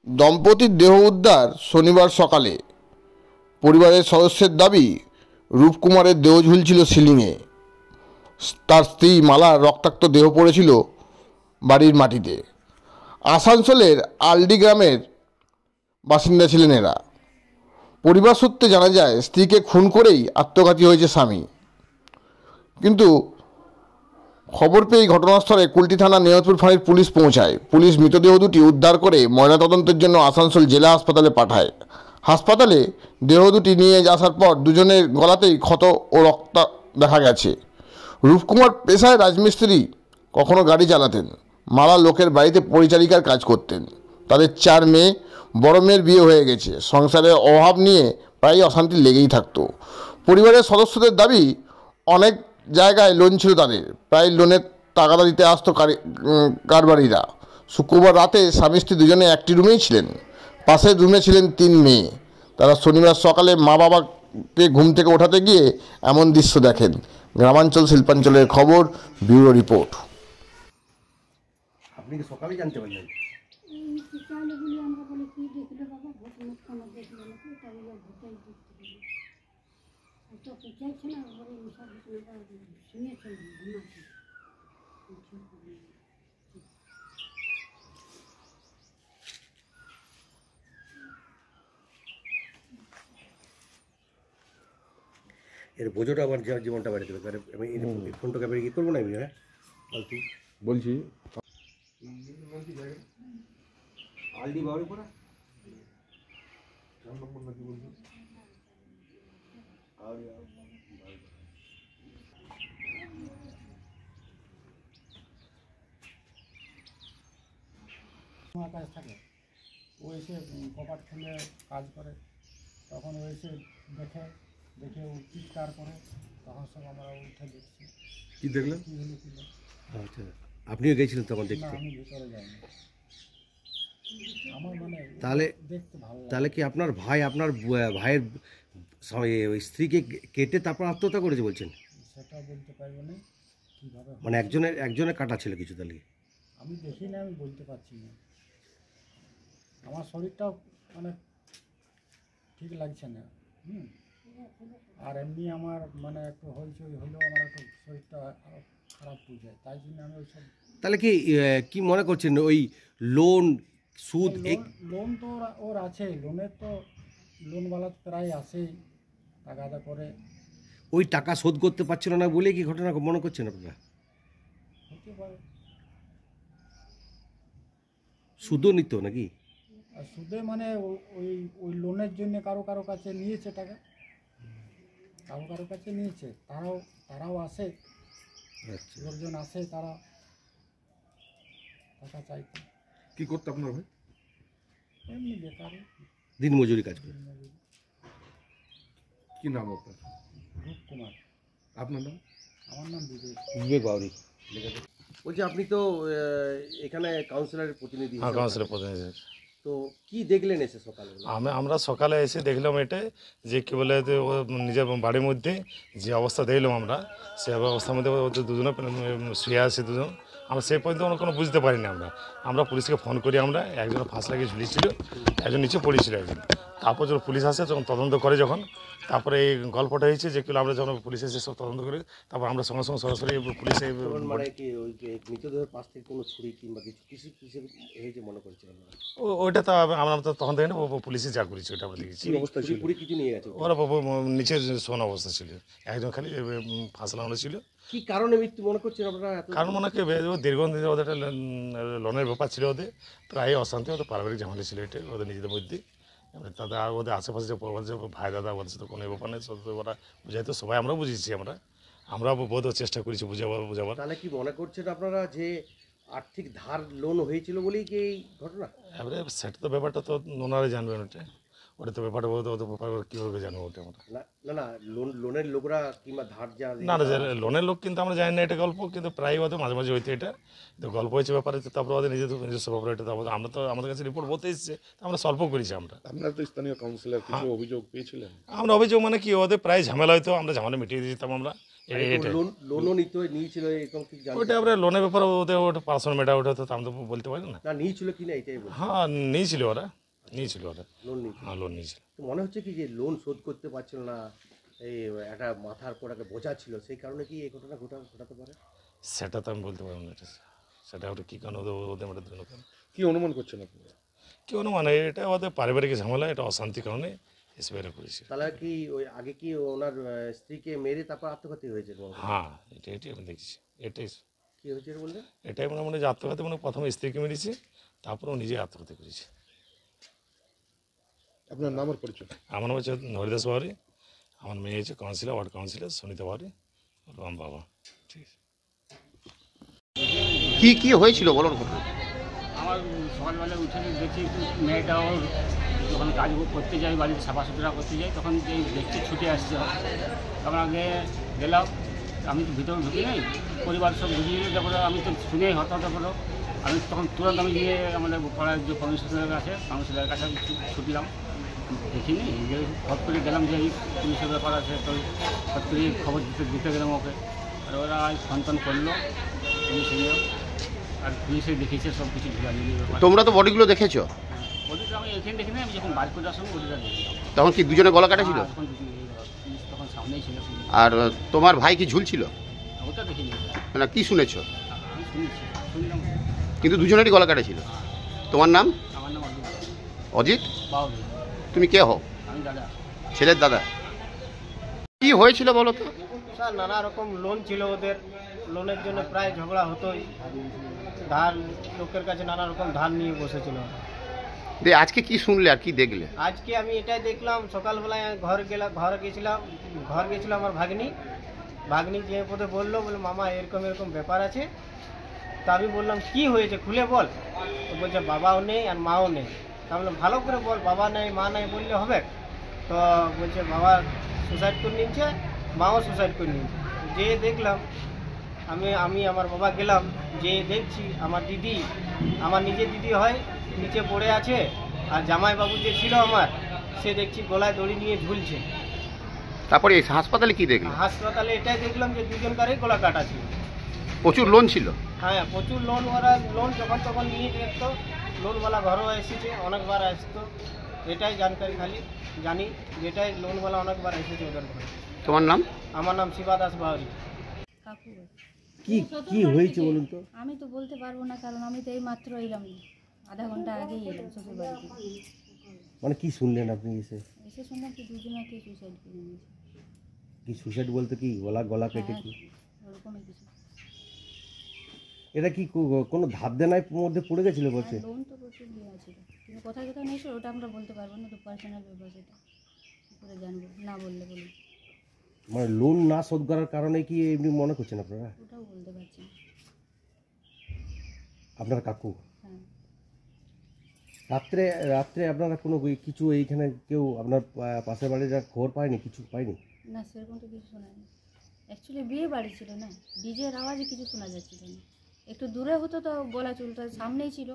দম্পতির দেহ উদ্ধার শনিবার সকালে। পরিবারের সদস্যের দাবি, রূপকুমারের দেহ ঝুলছিল সিলিংয়ে। তার স্ত্রী মালার রক্তাক্ত দেহ পড়েছিল বাড়ির মাটিতে। আসানসোলের আলডি গ্রামের বাসিন্দা ছিলেন এরা। পরিবার সূত্রে জানা যায়, স্ত্রীকে খুন করেই আত্মঘাতী হয়েছে স্বামী। কিন্তু খবর পেয়ে ঘটনাস্থলে কুলটি থানা নেহতপুর ফাঁড়ির পুলিশ পৌঁছায়। পুলিশ মৃতদেহ দুটি উদ্ধার করে ময়নাতদন্তের জন্য আসানসোল জেলা হাসপাতালে পাঠায়। হাসপাতালে দেহ দুটি নিয়ে আসার পর দুজনের গলাতেই ক্ষত ও রক্ত দেখা গেছে। রূপকুমার পেশায় রাজমিস্ত্রি, কখনো গাড়ি চালাতেন। মালা লোকের বাড়িতে পরিচারিকার কাজ করতেন। তাদের 4 মেয়ে, বড় মেয়ের বিয়ে হয়ে গেছে। সংসারের অভাব নিয়ে প্রায়ই অশান্তি লেগেই থাকতো। পরিবারের সদস্যদের দাবি, অনেক জায়গায় লোন ছিল তাদের, প্রায় লোনের টাকাটা দিতে আসতো কারবারিরা। শুক্রবার রাতে স্বামী স্ত্রী দুজনে একটি রুমেই ছিলেন। পাশের রুমে ছিলেন 3 মেয়ে। তারা শনিবার সকালে মা বাবাকে ঘুম থেকে ওঠাতে গিয়ে এমন দৃশ্য দেখেন। গ্রামাঞ্চল শিল্পাঞ্চলের খবর, ব্যুরো রিপোর্ট। আপনি কি সকালে জানতে পারলেন? এর বোঝোটা আমার জীবনটা বাড়ি দেবে। আমি এই ফোনটাকে আমি কি করবো না আমি? হ্যাঁ বলছি আলডি বাউরি পড়া আমার কাছে থাকে। ও এসে কপাট খুলে কাজ করে, তখন ও এসে দেখে ও চিৎকার করে, তখন সব আমরা উঠে দেখছি। কি দেখলেন? কী হলো কী হলো। আচ্ছা, আপনিও গেছিলেন তখন না, দেখতে? আমি ভিতরে যাইনি। আমার মানে তাহলে দেখতে ভালো লাগে। তাহলে কি আপনার ভাই আপনার ভাইয়ের ওই স্ত্রীকে কেটে তারপর আত্মহত্যা করেছে বলছেন? সেটা বলতে পারবো না কীভাবে। মানে একজনের কাটা ছিল কিছু? তাহলে আমি দেখি না, আমি বলতে পারছি না। আমার শরীরটাও মানে ঠিক লাগছে না। আর এমনি আমার মানে একটু হইচই হলেও আমার একটু শরীরটা আরও খারাপ হয়ে যায়, তাই জন্য আমি ওইসব। তাহলে কি মনে করছেন ওই লোন সুদ? লোন তো ওর আছে, লোনের তো লোনওয়ালা প্রায় আসেই, টাকা আদা করে। ওই টাকা শোধ করতে পারছিল না বলে কি ঘটনা মনে করছেন আপনারা? হতে পারে। সুদও নিত নাকি? আর সুদে মানে ওই ওই লোনের জন্য কারো কাছে নিয়েছে টাকা, কারো কাছে নিয়েছে, তারাও আসে। আচ্ছা, লোকজন আসে, তারা টাকা চাইতে। কি করতে আপনার ভাই? এমনি বেকার দিনমজুরি কাজ করে। কি নাম আপনার? রূপকুমার। আপনার নাম? আমার নাম বিবেক বাউরি। বলছি, আপনি তো এখানে কাউন্সিলরের প্রতিনিধি। হ্যাঁ, কাউন্সিলের প্রতিনিধি। তো কি দেখলেন এসে সকালে? আমরা সকালে এসে দেখলাম এটাই যে কী বলে যে ও নিজের বাড়ির মধ্যে যে অবস্থা দেখলাম আমরা, সে অবস্থার মধ্যে ওদের দুজনে শুয়ে আছে দুজন। আমরা সেই পর্যন্ত কোনো বুঝতে পারিনি। আমরা পুলিশকে ফোন করি। আমরা একজন ফাঁস লাগিয়ে ঝুলিয়েছিল, একজন নিচে পড়েছিল একজন। তারপর যখন পুলিশ আসে, যখন তদন্ত করে, যখন তারপরে এই গল্পটা হয়েছে যে আমরা যখন পুলিশ এসে সব তদন্ত করি, তারপর আমরা সঙ্গে সঙ্গে সরাসরি পুলিশে। মানে কি ওই মৃতদেহের পাশ থেকে কোনো ছুরি কিংবা কিছু হয়েছে মনে করছিলেন? ওইটা তো আমরা তো তখন দেখি না, পুলিশে যা করেছি ওটা আমরা দেখেছি। অবস্থা ছিল কিছু নিয়ে গেছে ওরা নিচে শোন অবস্থা ছিল, একজন খালি ফাঁস লাগানো ছিল। কি কারণে মৃত্যু মনে করছেন আপনারা? কারণ মনে কি দীর্ঘদিন ওদের একটা লোনের ব্যাপার ছিল, ওদের প্রায় অশান্তি, ওদের পারিবারিক ঝামেলা ছিল এটা ওদের নিজেদের মধ্যে। তাদের আর ওদের আশেপাশে যে ভাই দাদা, ওদের সাথে কোনো ব্যাপার নেই। ওরা বুঝাইতো, সবাই আমরা বুঝেছি। আমরা বোধ চেষ্টা করেছি বুঝাবার। তাহলে কি মনে করছেন আপনারা যে আর্থিক ধার লোন হয়েছিল বলেই কি এই ঘটনা? এবারে সেটা তো ব্যাপারটা তো ওনারাই জানবেন। ওটা তো ব্যাপারটা কীভাবে জানবো ওটা আমরা? না লোনের লোকরা কিংবা ধার যা না লোনের লোক কিন্তু আমরা জানি না এটা গল্প, কিন্তু প্রায় ওদের মাঝে মাঝে হইতে এটা তো গল্প হয়েছে ব্যাপারে। তারপরে ওদের নিজস্ব ব্যাপারে এটা আমরা তো আমাদের কাছে রিপোর্ট বলতে এসেছে, আমরা সল্ভ করেছি। আপনার তো স্থানীয় কাউন্সিলর কিছু অভিযোগ পেয়েছিলেন? আমরা অভিযোগ মানে কি, ওদের প্রায় ঝামেলা হয়তো, আমরা ঝামেলা মিটিয়ে দিতাম। আমরা এটাই লোনও নিয়েছিল এরকম কি জানেন? ওইটা আমরা লোনের ব্যাপারে ওটা পার্সোনাল ম্যাটার, ওটা তো আমি তো বলতে পারি না। না নিয়েছিল কি না এটাই বলছি। হ্যাঁ নিয়েছিল ওরা, লোন নিয়েছিল। হ্যাঁ লোন নিয়েছিল। তো মনে হচ্ছে কি যে লোন শোধ করতে পারছিল না, এই একটা মাথার পর একটা বোঝা ছিল, সেই কারণে কি এই ঘটনা ঘটাতে পারে? সেটা তো আমি বলতে পারবো না, সেটা ওটা কী কারণ ওদের জন্য কি অনুমান করছেন আপনি? কি মানে এটা ওদের পারিবারিক ঝামেলা, এটা অশান্তির কারণে এসে করেছে। তাহলে কি ওই আগে কি ওনার স্ত্রীকে মেরে তারপর আত্মঘাতী হয়েছে? হ্যাঁ এটাই আমি দেখছি, এটাই কি হয়েছে বললেন? এটাই মনে যে আত্মঘাতী, প্রথমে স্ত্রীকে মেরেছে, তারপরেও নিজে আত্মঘাতী করেছে। আপনার নাম আর পরিচয়? আমার নাম হচ্ছে হরিদাস বাউরি, আমার মেয়ে হচ্ছে councillor, ward councillor Sunita Bauri, আমার বাবা। ঠিক আছে। কি হয়েছিল বলুন? আমার সকালবেলা উঠে দেখছি মেয়েটাও যখন কাজ করতে যাই, বাড়িতে সাফা সুতরা করতে যাই, তখন এই দেখছি ছুটে আসছে। তখন আগে গেলাম, আমি তো ভিতরে ঢুকি নাই, পরিবার সব বুঝিয়ে তারপরে আমি তো শুনেই হতাহত করো। আমি তখন তুরন্ত আমি গিয়ে আমাদের পাড়ার যে কাউন্সিলর আছে, কাউন্সিলরের কাছে ছুটলাম, দেখিনি যে হট করে গেলাম যে এই পুলিশের ব্যাপার আছে, তো হট করে খবর দিতে গেলাম ওকে। আর ওরা সন্তান করলো পুলিশে, আর পুলিশে দেখেছে সব কিছু ঝুলাঝুলি। তোমরা তো বডিগুলো দেখেছো? বডিটা আমি এখানে দেখিনি, আমি যখন বার করে আসাম বডিটা দেখলাম। তখন কি দুজনে গলা কাটা ছিল? পুলিশ তখন সামনেই ছিল। আর তোমার ভাই কি ঝুলছিল? ওটা দেখিনি, না কি শুনেছো? আমি শুনলাম। কিন্তু দুজনেরই গলা কাটা ছিল। তোমার নাম? আমার নাম অজিত। বাউরি। তুমি কে হও? আমি দাদা। ছেলের দাদা। কি হয়েছিল বলো তো? স্যার নানা রকম লোন ছিল ওদের, লোনের জন্য প্রায় ঝগড়া হতোই, ধার লোকের কাছে নানা রকম ধার নিয়ে বসেছিল। আজকে কি শুনলে আর কি দেখলে? আজকে আমি এটাই দেখলাম, সকালবেলায় ঘর গেছিলাম আমার ভাগ্নি যে পথে বললো, বলে মামা এরকম ব্যাপার আছে। তা আমি বললাম কি হয়েছে খুলে বল। তো বলছে বাবাও নেই আর মাও নেই। তা বললাম ভালো করে বল, বাবা নেই মা নেই বললে হবে? তো বলছে বাবা সুসাইড করে নিচ্ছে, মাও সুসাইড করে নিচ্ছে। যে দেখলাম আমি আমার বাবা গেলাম, যে দেখছি আমার দিদি, আমার নিজের দিদি হয়, নিচে পড়ে আছে। আর জামাইবাবু যে ছিল আমার, সে দেখছি গলায় দড়ি নিয়ে ঝুলছে। তারপরে হাসপাতালে কি দেখলে? হাসপাতালে এটাই দেখলাম যে দুজনকারই গলা কাটা ছিল। প্রচুর লোন ছিল? হ্যাঁ প্রচুর লোন, ওরা লোন যখন তখন নিয়ে যেত, লোনওয়ালা ঘরও এসেছে, অনেকবার আসতো। এটাই জানকারি খালি জানি, যেটাই লোনওয়ালা অনেকবার এসেছে ওদের ঘরে। তোমার নাম? আমার নাম শিবা দাস বাউরি। কাকু কি হয়েছে বলুন তো? আমি তো বলতে পারবো না, কারণ আমি তো এই মাত্র এলাম, আধা ঘন্টা আগেই এলাম শ্বশুর বাড়ি থেকে। মানে কি শুনলেন আপনি এসে? শুনলাম কি দুজনাকে সুসাইড করে নিয়েছে। কি সুসাইড বলতে কি গলা কেটে কি ওরকমই কিছু? এটা কি কোনো ধার দেনার মধ্যে পড়ে গেছিল বলছে? লোন তো প্রচুর দেওয়া ছিল, কিন্তু কোথায় নিয়েছে ওটা আমরা বলতে পারবো না, তো পার্সোনাল ব্যাপার, সেটা কী করে জানবো না বললে বলুন। মানে লোন না শোধ করার কারণে কি এমনি মনে করছেন আপনারা? ওটাও বলতে পারছি না। আপনার কাকু? হ্যাঁ। রাত্রে আপনারা কোনো কিছু এইখানে কেউ আপনার পাশের বাড়ির খবর পায়নি, কিছু পায়নি? না সেরকম তো কিছু শোনায়নি। অ্যাকচুয়ালি বিয়ে বাড়ি ছিল না, ডিজের আওয়াজে কিছু শোনা যাচ্ছিল না। একটু দূরে হতো তো বলা চলতো, সামনেই ছিল,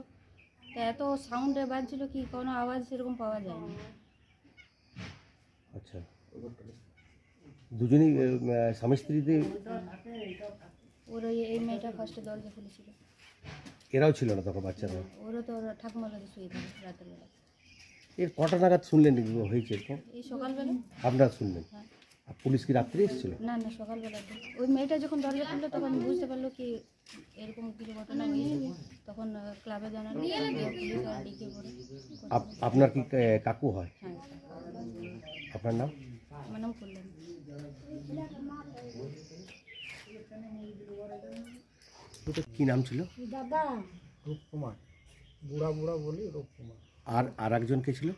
তা এত সাউন্ডে বাজছিল কি কোনো আওয়াজ সেরকম পাওয়া যায়নি। আচ্ছা, দুজনই স্বামী স্ত্রীতে? ওর এই মেয়েটা ফার্স্টে দরজা খুলেছিল। এরাও ছিল না তখন বাচ্চারা? ওরও তো ওরা ঠাকুমার কাছে শুয়ে থাকে রাতের বেলা। এর কটা নাগাদ শুনলেন হয়েছে এরকম? এই সকালবেলা। আপনারা শুনলেন? হ্যাঁ। আর পুলিশ কি রাত্রে এসেছিল? না সকালবেলাতে। ওই মেয়েটা যখন দরজা খুললো তখন বুঝতে পারলো কি এরকম কিছু ঘটনা হয়েছে, তখন ক্লাবে জানালো, পুলিশ আর ডিকে পড়ে। আপনার কি কাকু হয়? হ্যাঁ। আপনার নাম? আমার নাম কল্যাণ। কি নাম ছিল? দাদা রূপকুমার, বুড়া বলি রূপকুমার। আর একজন কে ছিল?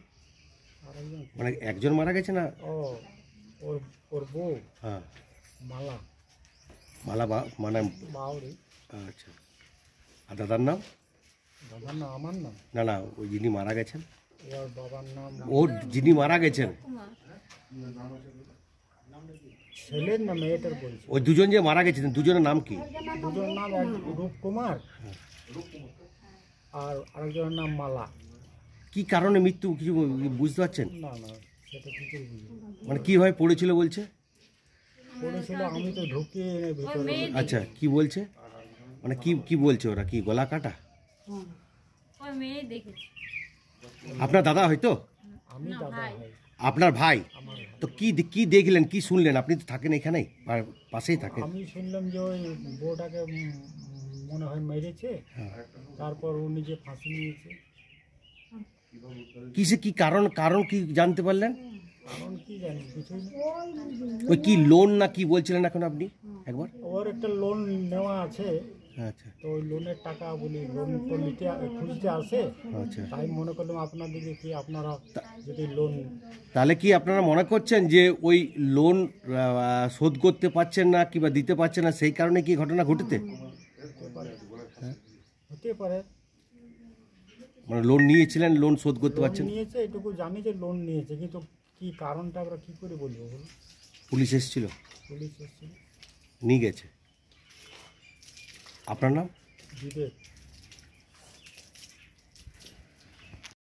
আরেকজন মানে একজন মারা গেছে না? ওর বউ। হ্যাঁ। মালা মানে বাউরি। আচ্ছা। আর দাদার নাম? দাদার নাম আমার নাম? না ওই যিনি মারা গেছেন ওর বাবার নাম? যিনি মারা গেছেন ছেলের নাম মেয়েটার বলছে। ওই দুজন যে মারা গেছেন দুজনের নাম কি? দুজনের নাম রূপকুমার আর আরেকজনের নাম মালা। কি কারণে মৃত্যু কিছু বুঝতে পারছেন? না সেটা কিছু বুঝি। মানে কিভাবে পড়েছিল বলছে? বলেছিল আমি তো ঢুকিয়ে এনে ভিতরে আচ্ছা কি বলছে মানে কি কি বলছে ওরা কি গলা কাটা ওই মেয়ে দেখেছি আপনার দাদা হয়তো আমি দাদা হয় আপনার ভাই তো কি কি দেখলেন কি শুনলেন আপনি তো থাকেন এখানেই পাশেই থাকেন আমি শুনলাম যে ওই বউটাকে মনে হয় মেরেছে, তারপর ও নিজে ফাঁসি নিয়েছে। কিসে কি কারণ কারণ কি জানতে পারলেন? কারণ কি জানি কিছুই না। ওই কি লোন না কি বলছিলেন এখন আপনি একবার? ওর একটা লোন নেওয়া আছে, আচ্ছা তো ওই লোনের টাকা বলি লোন তো নিতে খুঁজতে আসে, আচ্ছা তাই মনে করলাম আপনাদেরকে কি আপনারা যদি লোন। তাহলে কি আপনারা মনে করছেন যে ওই লোন শোধ করতে পারছেন না কিংবা দিতে পারছেন না সেই কারণে কি ঘটনা ঘটেছে? হতে পারে, মানে লোন নিয়েছিলেন লোন শোধ করতে পারছেন? নিয়েছে এটুকু জানি যে লোন নিয়েছে, কিন্তু কি কারণটা আমরা কি করে বলবো বলুন? পুলিশ এসেছিল? পুলিশ এসেছিল, নিয়ে গেছে। আপনার নাম? বিবেক।